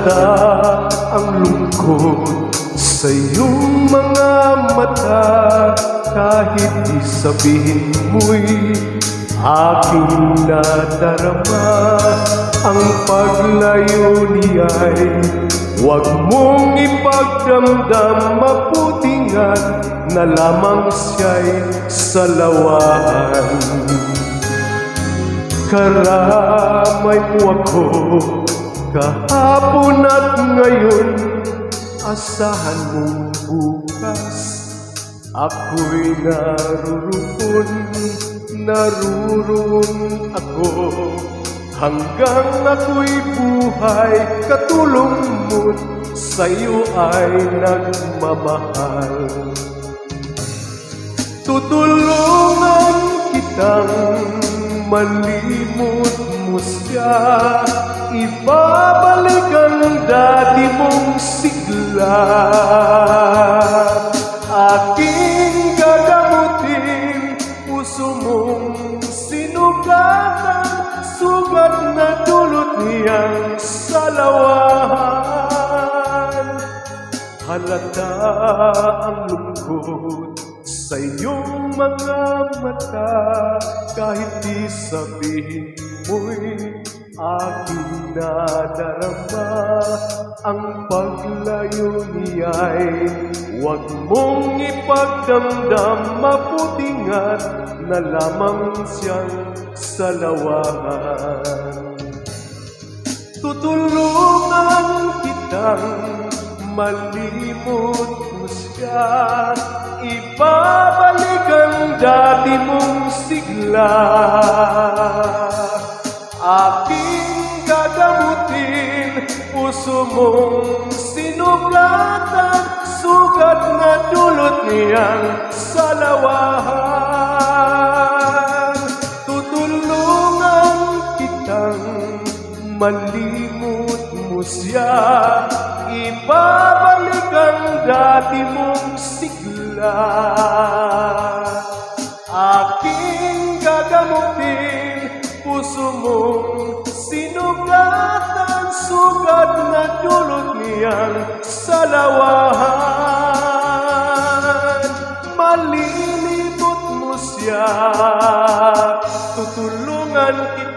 Halata ang lungkot sa iyong mga mata, kahit isabihin mo'y aking nadarama. Ang paglayo niya'y huwag mong ipagdamdam, mabuti nga't na lamang siya'y salawahan. Karamay mo ako kahapon at ngayon, asahan mong bukas ako'y naruroon ako. Hanggang ako'y buhay, katulong mo't sa'yo ay nagmamahal. Tutulungan kitang malimot mo siya, ibabalik ang dati mong sigla. Aking gagamutin puso mong sinugatan, sugat na dulot niyang salawahan. Halata ang lungkot sa iyong mga mata, kahit di sabihin mo'y aking nadarama. Ang paglayo niya'y huwag mong ipagdamdam, mabuti nga't na lamang siyang salawahan. Tutulungan kitang malimot mo siya, ibabalik ang dati mong sigla. Aking gagamutin puso mong sinuglatan, sugat na dulot niyang salawahan. Tutulungan kitang malimot mo siya, ibabalik ang dati mong sigla. Aking gagamutin puso mong sinugatan, sugat na dulot niyang salawahan. Malilibot mo siya, tutulungan kita